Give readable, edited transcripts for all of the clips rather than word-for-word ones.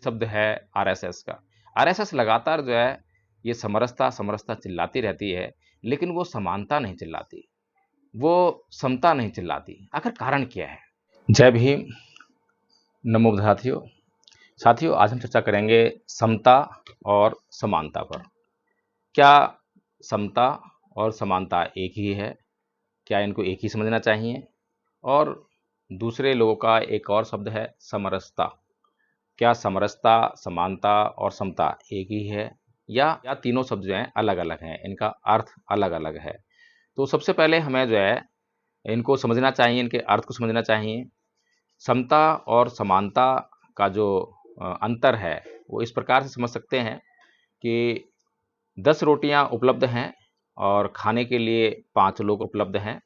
शब्द है आरएसएस का। आरएसएस लगातार जो है ये समरसता समरसता चिल्लाती रहती है, लेकिन वो समानता नहीं चिल्लाती, वो समता नहीं चिल्लाती। आखिर कारण क्या है? जय भीम, नमो बुद्धाथियों। साथियों, आज हम चर्चा करेंगे समता और समानता पर। क्या समता और समानता एक ही है? क्या इनको एक ही समझना चाहिए? और दूसरे लोगों का एक और शब्द है समरसता। क्या समरसता, समानता और समता एक ही है या तीनों शब्द जो हैं अलग-अलग हैं, इनका अर्थ अलग-अलग है? तो सबसे पहले हमें जो है इनको समझना चाहिए, इनके अर्थ को समझना चाहिए। समता और समानता का जो अंतर है वो इस प्रकार से समझ सकते हैं कि 10 रोटियां उपलब्ध हैं और खाने के लिए 5 लोग उपलब्ध हैं,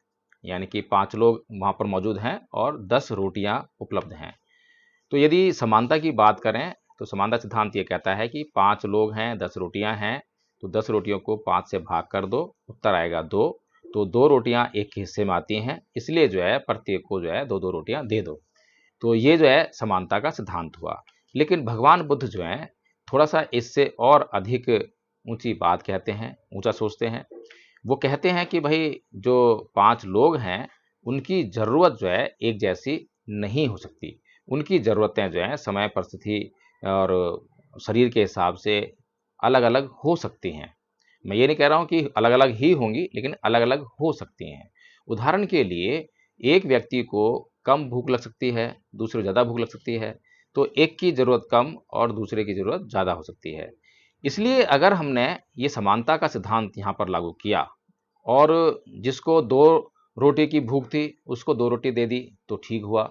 यानी कि 5 लोग वहाँ पर मौजूद हैं और 10 रोटियां उपलब्ध हैं। तो यदि समानता की बात करें तो समानता सिद्धांत ये कहता है कि 5 लोग हैं, 10 रोटियां हैं, तो 10 रोटियों को 5 से भाग कर दो, उत्तर आएगा 2। तो 2 रोटियां एक हिस्से में आती हैं, इसलिए जो है प्रत्येक को जो है 2-2 रोटियां दे दो। तो ये जो है समानता का सिद्धांत हुआ। लेकिन भगवान बुद्ध जो हैं थोड़ा-सा इससे और अधिक ऊँची बात कहते हैं, ऊँचा सोचते हैं। वो कहते हैं कि भई जो 5 लोग हैं, उनकी ज़रूरत जो है एक जैसी नहीं हो सकती। उनकी ज़रूरतें जो हैं समय, परिस्थिति और शरीर के हिसाब से अलग-अलग हो सकती हैं। मैं ये नहीं कह रहा हूँ कि अलग-अलग ही होंगी, लेकिन अलग-अलग हो सकती हैं। उदाहरण के लिए एक व्यक्ति को कम भूख लग सकती है, दूसरे को ज़्यादा भूख लग सकती है, तो एक की ज़रूरत कम और दूसरे की ज़रूरत ज़्यादा हो सकती है। इसलिए अगर हमने ये समानता का सिद्धांत यहाँ पर लागू किया और जिसको 2 रोटी की भूख थी, उसको 2 रोटी दे दी, तो ठीक हुआ,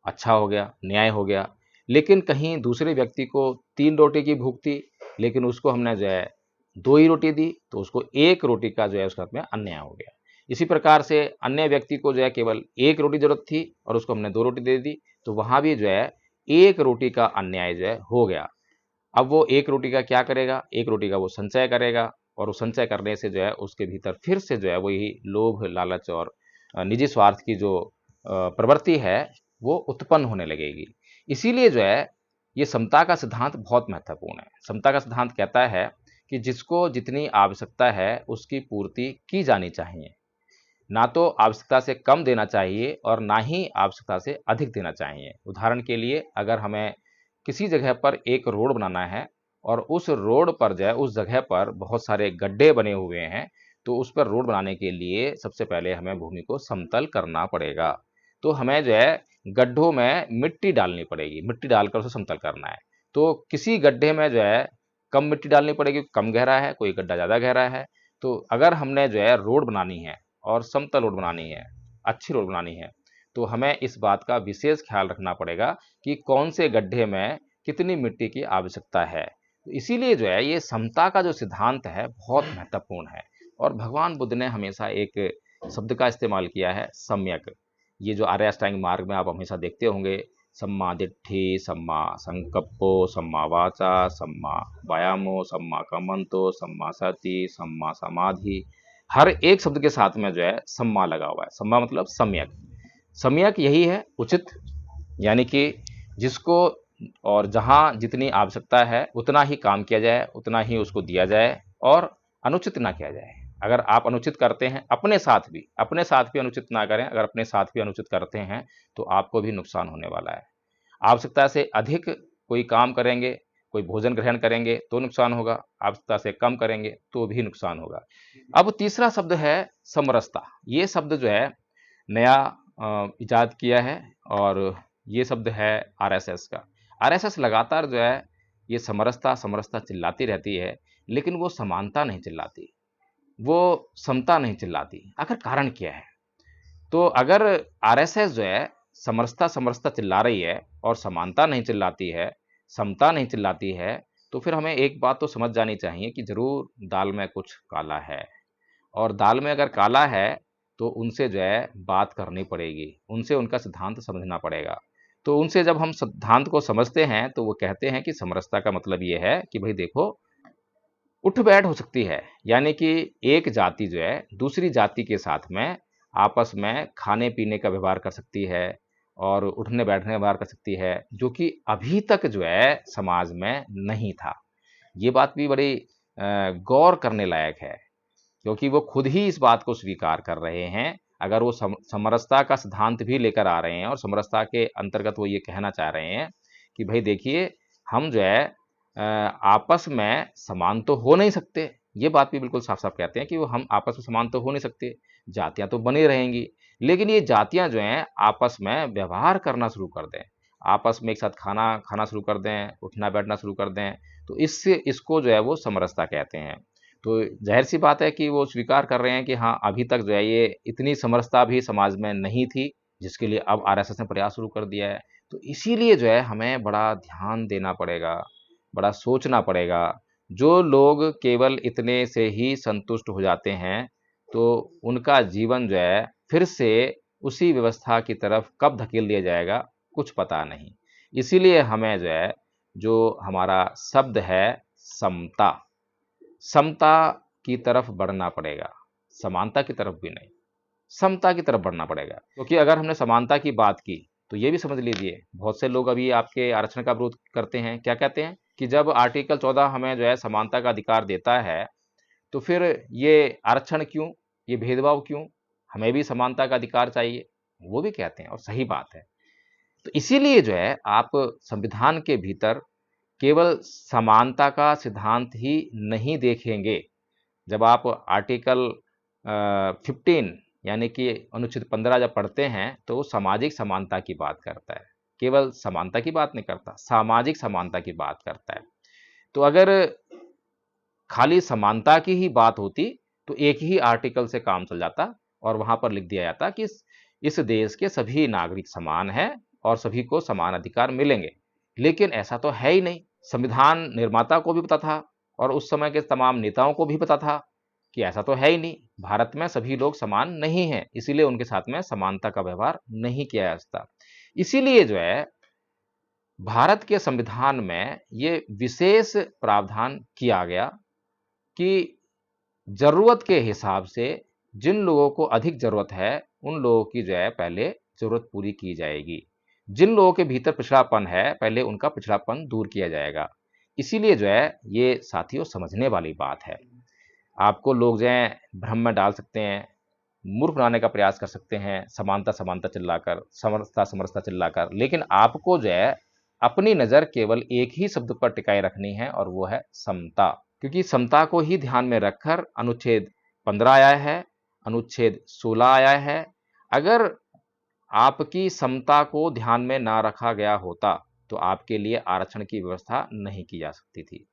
अच्छा हो गया, न्याय हो गया। लेकिन कहीं दूसरे व्यक्ति को 3 रोटी की भूख थी, लेकिन उसको हमने जो है 2 ही रोटी दी, तो उसको 1 रोटी का जो है उसके साथ में अन्याय हो गया। इसी प्रकार से अन्य व्यक्ति को जो है केवल 1 रोटी ज़रूरत थी और उसको हमने 2 रोटी दे दी, तो वहाँ भी जो है 1 रोटी का अन्याय जो है हो गया। अब वो 1 रोटी का क्या करेगा? 1 रोटी का वो संचय करेगा और वो संचय करने से जो है उसके भीतर फिर से जो है वही लोभ, लालच और निजी स्वार्थ की जो प्रवृत्ति है वो उत्पन्न होने लगेगी। इसीलिए जो है ये समता का सिद्धांत बहुत महत्वपूर्ण है। समता का सिद्धांत कहता है कि जिसको जितनी आवश्यकता है उसकी पूर्ति की जानी चाहिए। ना तो आवश्यकता से कम देना चाहिए और ना ही आवश्यकता से अधिक देना चाहिए। उदाहरण के लिए अगर हमें किसी जगह पर एक रोड बनाना है और उस रोड पर जो है उस जगह पर बहुत सारे गड्ढे बने हुए हैं, तो उस पर रोड बनाने के लिए सबसे पहले हमें भूमि को समतल करना पड़ेगा। तो हमें जो है गड्ढों में मिट्टी डालनी पड़ेगी, मिट्टी डालकर उसे समतल करना है। तो किसी गड्ढे में जो है कम मिट्टी डालनी पड़ेगी, कम गहरा है, कोई गड्ढा ज़्यादा गहरा है। तो अगर हमने जो है रोड बनानी है और समतल रोड बनानी है, अच्छी रोड बनानी है, तो हमें इस बात का विशेष ख्याल रखना पड़ेगा कि कौन से गड्ढे में कितनी मिट्टी की आवश्यकता है। तो इसीलिए जो है ये समता का जो सिद्धांत है बहुत महत्वपूर्ण है और भगवान बुद्ध ने हमेशा एक शब्द का इस्तेमाल किया है सम्यक। ये जो आर्य अष्टांगिक मार्ग में आप हमेशा देखते होंगे सम्मा दिट्ठी, सम्मा संकप्पो, सम्मा वाचा, सम्मा वायामो, सम्मा कम्मंतो, सम्मा सति, सम्मा समाधि। हर एक शब्द के साथ में जो है सम्मा लगा हुआ है। सम्मा मतलब सम्यक। सम्यक यही है उचित, यानी कि जिसको और जहाँ जितनी आवश्यकता है उतना ही काम किया जाए, उतना ही उसको दिया जाए और अनुचित ना किया जाए। अगर आप अनुचित करते हैं अपने साथ भी अनुचित ना करें। अगर अपने साथ भी अनुचित करते हैं तो आपको भी नुकसान होने वाला है। आवश्यकता से अधिक कोई काम करेंगे, कोई भोजन ग्रहण करेंगे तो नुकसान होगा, आवश्यकता से कम करेंगे तो भी नुकसान होगा। अब तीसरा शब्द है समरसता। ये शब्द जो है नया इजाद किया है और ये शब्द है आरएसएस का। आरएसएस लगातार जो है ये समरसता समरसता चिल्लाती रहती है, लेकिन वो समानता नहीं चिल्लाती, वो समता नहीं चिल्लाती। आखिर कारण क्या है? तो अगर आरएसएस जो है समरसता समरसता चिल्ला रही है और समानता नहीं चिल्लाती है, समता नहीं चिल्लाती है, तो फिर हमें एक बात तो समझ जानी चाहिए कि ज़रूर दाल में कुछ काला है और दाल में अगर काला है, तो उनसे जो है बात करनी पड़ेगी, उनसे उनका सिद्धांत समझना पड़ेगा। तो उनसे जब हम सिद्धांत को समझते हैं, तो वो कहते हैं कि समरसता का मतलब ये है कि भई देखो उठ-बैठ हो सकती है, यानी कि एक जाति जो है दूसरी जाति के साथ में आपस में खाने-पीने का व्यवहार कर सकती है, और उठने बैठने व्यवहार कर सकती है, जो कि अभी तक जो है समाज में नहीं था। ये बात भी बड़ी गौर करने लायक है, क्योंकि वो खुद ही इस बात को स्वीकार कर रहे हैं। अगर वो समरसता का सिद्धांत भी लेकर आ रहे हैं और समरसता के अंतर्गत वो ये कहना चाह रहे हैं कि भाई देखिए, हम जो है आपस में समान तो हो नहीं सकते। ये बात भी बिल्कुल साफ-साफ कहते हैं कि वो हम आपस में समान तो हो नहीं सकते, जातियाँ तो बनी रहेंगी। लेकिन ये जातियाँ जो हैं आपस में व्यवहार करना शुरू कर दें, आपस में एक साथ खाना खाना शुरू कर दें, उठना-बैठना शुरू कर दें, तो इससे इसको जो है वो समरसता कहते हैं। तो ज़ाहिर-सी बात है कि वो स्वीकार कर रहे हैं कि हाँ, अभी तक जो है ये इतनी समरसता भी समाज में नहीं थी, जिसके लिए अब आरएसएस ने प्रयास शुरू कर दिया है। तो इसीलिए जो है हमें बड़ा ध्यान देना पड़ेगा, बड़ा सोचना पड़ेगा। जो लोग केवल इतने से ही संतुष्ट हो जाते हैं, तो उनका जीवन जो है फिर से उसी व्यवस्था की तरफ कब धकेल दिया जाएगा, कुछ पता नहीं। इसीलिए हमें जो है, जो हमारा शब्द है समता, समता की तरफ बढ़ना पड़ेगा, समानता की तरफ भी नहीं, समता की तरफ बढ़ना पड़ेगा। क्योंकि अगर हमने समानता की बात की, तो ये भी समझ लीजिए, बहुत से लोग अभी आपके आरक्षण का विरोध करते हैं। क्या कहते हैं कि जब आर्टिकल 14 हमें जो है समानता का अधिकार देता है, तो फिर ये आरक्षण क्यों? ये भेदभाव क्यों? हमें भी समानता का अधिकार चाहिए। वो भी कहते हैं और सही बात है। तो इसीलिए जो है आप संविधान के भीतर केवल समानता का सिद्धांत ही नहीं देखेंगे। जब आप आर्टिकल 15 यानी कि अनुच्छेद 15 जब पढ़ते हैं, तो वो सामाजिक समानता की बात करता है। केवल समानता की बात नहीं करता, सामाजिक समानता की बात करता है। तो अगर खाली समानता की ही बात होती, तो एक ही आर्टिकल से काम चल जाता और वहाँ पर लिख दिया जाता कि इस देश के सभी नागरिक समान हैं और सभी को समान अधिकार मिलेंगे। लेकिन ऐसा तो है ही नहीं। संविधान निर्माता को भी पता था और उस समय के तमाम नेताओं को भी पता था कि ऐसा तो है ही नहीं। भारत में सभी लोग समान नहीं हैं, इसीलिए उनके साथ में समानता का व्यवहार नहीं किया जा सकता। इसीलिए जो है भारत के संविधान में ये विशेष प्रावधान किया गया कि ज़रूरत के हिसाब से जिन लोगों को अधिक ज़रूरत है, उन लोगों की जो है पहले ज़रूरत पूरी की जाएगी। जिन लोगों के भीतर पिछड़ापन है, पहले उनका पिछड़ापन दूर किया जाएगा। इसीलिए जो है ये साथियों समझने वाली बात है। आपको लोग जो हैं भ्रम में डाल सकते हैं, मूर्ख बनाने का प्रयास कर सकते हैं, समानता, समानता चिल्लाकर, समरसता, समरसता चिल्लाकर, लेकिन आपको जो है अपनी नज़र केवल एक ही शब्द पर टिकाए रखनी है और वो है समता। क्योंकि समता को ही ध्यान में रखकर अनुच्छेद 15 आया है, अनुच्छेद 16 आया है। अगर आपकी समता को ध्यान में ना रखा गया होता, तो आपके लिए आरक्षण की व्यवस्था नहीं की जा सकती थी।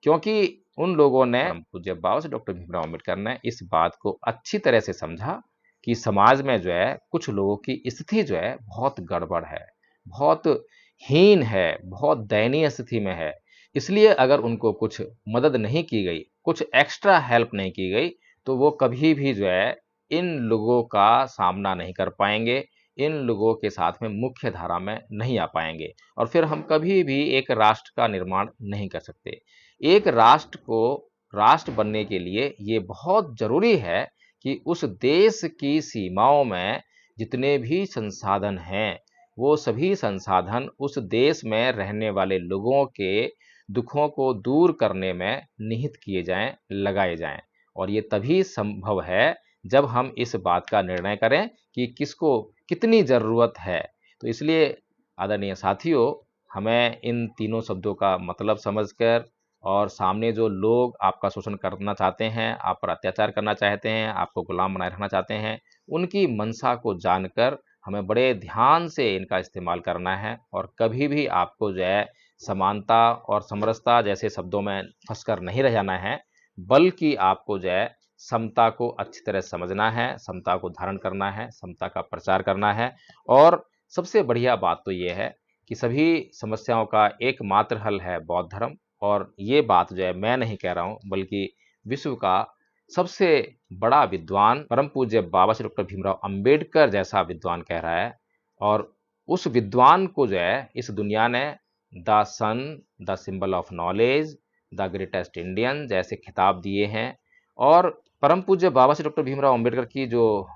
क्योंकि उन लोगों ने परम पूज्य बाबा से डॉक्टर भीमराव अम्बेडकर ने इस बात को अच्छी तरह से समझा कि समाज में जो है कुछ लोगों की स्थिति जो है बहुत गड़बड़ है, बहुत हीन है, बहुत दयनीय स्थिति में है। इसलिए अगर उनको कुछ मदद नहीं की गई, कुछ एक्स्ट्रा हेल्प नहीं की गई, तो वो कभी भी जो है इन लोगों का सामना नहीं कर पाएंगे, इन लोगों के साथ में मुख्य धारा में नहीं आ पाएंगे और फिर हम कभी भी एक राष्ट्र का निर्माण नहीं कर सकते। एक राष्ट्र को राष्ट्र बनने के लिए ये बहुत ज़रूरी है कि उस देश की सीमाओं में जितने भी संसाधन हैं, वो सभी संसाधन उस देश में रहने वाले लोगों के दुखों को दूर करने में निहित किए जाएं, लगाए जाएं। और ये तभी संभव है जब हम इस बात का निर्णय करें कि किसको कितनी ज़रूरत है। तो इसलिए आदरणीय साथियों, हमें इन तीनों शब्दों का मतलब समझकर और सामने जो लोग आपका शोषण करना चाहते हैं, आप पर अत्याचार करना चाहते हैं, आपको गुलाम बनाए रखना चाहते हैं, उनकी मंशा को जानकर हमें बड़े ध्यान से इनका इस्तेमाल करना है और कभी भी आपको जो है समानता और समरसता जैसे शब्दों में फंसकर नहीं रह जाना है, बल्कि आपको जो है समता को अच्छी तरह समझना है, समता को धारण करना है, समता का प्रचार करना है। और सबसे बढ़िया बात तो ये है कि सभी समस्याओं का एकमात्र हल है बौद्ध धर्म। और ये बात जो है मैं नहीं कह रहा हूँ, बल्कि विश्व का सबसे बड़ा विद्वान परम पूज्य बाबा श्री डॉक्टर भीमराव अंबेडकर जैसा विद्वान कह रहा है। और उस विद्वान को जो है इस दुनिया ने the sun, the symbol of knowledge, the greatest Indian जैसे खिताब दिए हैं। और परम पूज्य बाबा श्री डॉक्टर भीमराव अंबेडकर की जो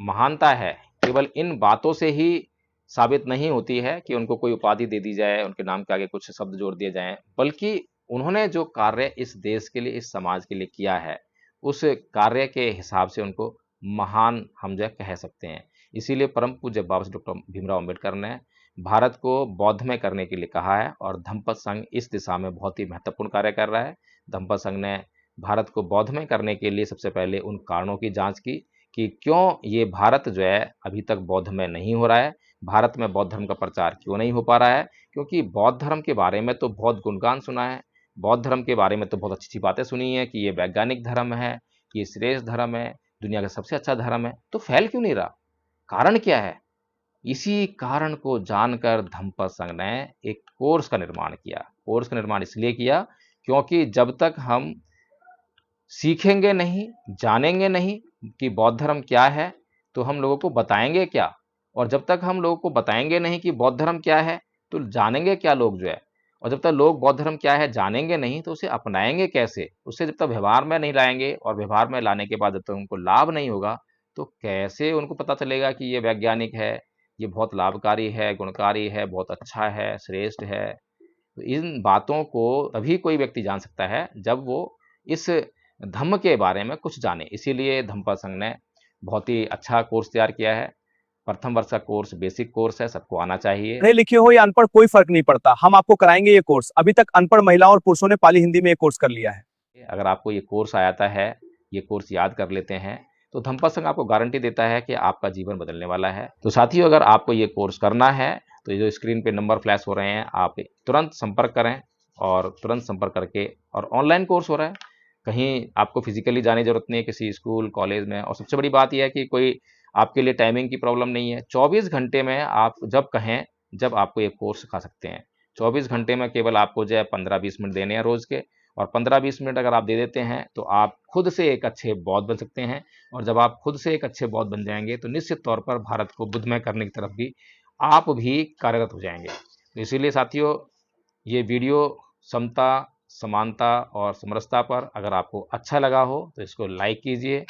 महानता है, केवल इन बातों से ही साबित नहीं होती है कि उनको कोई उपाधि दे दी जाए, उनके नाम के आगे कुछ शब्द जोड़ दिए जाएँ, बल्कि उन्होंने जो कार्य इस देश के लिए, इस समाज के लिए किया है, उस कार्य के हिसाब से उनको महान हम जो है कह सकते हैं। इसीलिए परम पूज्य बाबा साहब डॉक्टर भीमराव अम्बेडकर ने भारत को बौद्धमय करने के लिए कहा है और धम्मपद संघ इस दिशा में बहुत ही महत्वपूर्ण कार्य कर रहा है। धम्मपद संघ ने भारत को बौद्धमय करने के लिए सबसे पहले उन कारणों की जाँच की कि क्यों ये भारत जो है अभी तक बौद्धमय नहीं हो रहा है, भारत में बौद्ध धर्म का प्रचार क्यों नहीं हो पा रहा है? क्योंकि बौद्ध धर्म के बारे में तो बहुत गुणगान सुना है, बौद्ध धर्म के बारे में तो बहुत अच्छी-अच्छी बातें सुनी हैं कि ये वैज्ञानिक धर्म है, ये श्रेष्ठ धर्म है, दुनिया का सबसे अच्छा धर्म है, तो फैल क्यों नहीं रहा? कारण क्या है? इसी कारण को जानकर धम्मपद संघ ने एक कोर्स का निर्माण किया। कोर्स का निर्माण इसलिए किया क्योंकि जब तक हम सीखेंगे नहीं, जानेंगे नहीं कि बौद्ध धर्म क्या है, तो हम लोगों को बताएँगे क्या? और जब तक हम लोगों को बताएँगे नहीं कि बौद्ध धर्म क्या है, तो जानेंगे क्या लोग जो है? और जब तक लोग बौद्ध धर्म क्या है जानेंगे नहीं, तो उसे अपनाएँगे कैसे? उसे जब तक व्यवहार में नहीं लाएँगे और व्यवहार में लाने के बाद जब तक उनको लाभ नहीं होगा, तो कैसे उनको पता चलेगा कि ये वैज्ञानिक है, ये बहुत लाभकारी है, गुणकारी है, बहुत अच्छा है, श्रेष्ठ है? तो इन बातों को तभी कोई व्यक्ति जान सकता है जब वो इस धम्म के बारे में कुछ जाने। इसीलिए धम्मपद संघ ने बहुत ही अच्छा कोर्स तैयार किया है। प्रथम वर्ष का कोर्स बेसिक कोर्स है, सबको आना चाहिए। पढ़े लिखे हो या अनपढ़ कोई फर्क नहीं पड़ता, हम आपको कराएंगे ये कोर्स। अभी तक अनपढ़ महिलाओं और पुरुषों ने पाली हिंदी में ये कोर्स कर लिया है। अगर आपको ये कोर्स आता है, ये कोर्स याद कर लेते हैं, तो धम्मपद संघ आपको गारंटी देता है कि आपका जीवन बदलने वाला है। तो साथियों, अगर आपको ये कोर्स करना है, तो ये जो स्क्रीन पे नंबर फ्लैश हो रहे हैं, आप तुरंत संपर्क करें और तुरंत संपर्क करके और ऑनलाइन कोर्स हो रहा है। कहीं आपको फिज़िकली जाने की ज़रूरत नहीं है किसी स्कूल, कॉलेज में और सबसे बड़ी बात ये है कि कोई आपके लिए टाइमिंग की प्रॉब्लम नहीं है। 24 घंटे में आप जब कहें, जब आपको ये कोर्स सिखा सकते हैं। 24 घंटे में केवल आपको जो है 15-20 मिनट देने हैं रोज़ के और 15-20 मिनट अगर आप दे देते हैं, तो आप खुद से एक अच्छे बौद्ध बन सकते हैं और जब आप खुद से एक अच्छे बौद्ध बन जाएँगे, तो निश्चित तौर पर भारत को बुद्धमय करने की तरफ भी आप भी कार्यरत हो जाएँगे। तो इसीलिए साथियों, ये वीडियो समता, समानता और समरसता पर अगर आपको अच्छा लगा हो, तो इसको लाइक कीजिए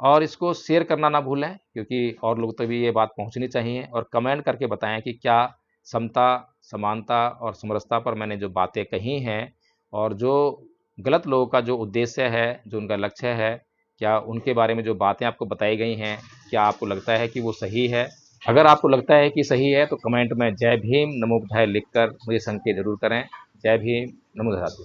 और इसको शेयर करना ना भूलें क्योंकि और लोग तक भी ये बात पहुंचनी चाहिए और कमेंट करके बताएं कि क्या समता, समानता और समरसता पर मैंने जो बातें कही हैं और जो गलत लोगों का जो उद्देश्य है, जो उनका लक्ष्य है, क्या उनके बारे में जो बातें आपको बताई गई हैं, क्या आपको लगता है कि वो सही है? अगर आपको लगता है कि सही है, तो कमेंट में जय भीम, नमो बुद्धाय लिखकर मुझे संकेत ज़रूर करें। जय भीम, नमो बुद्धाय।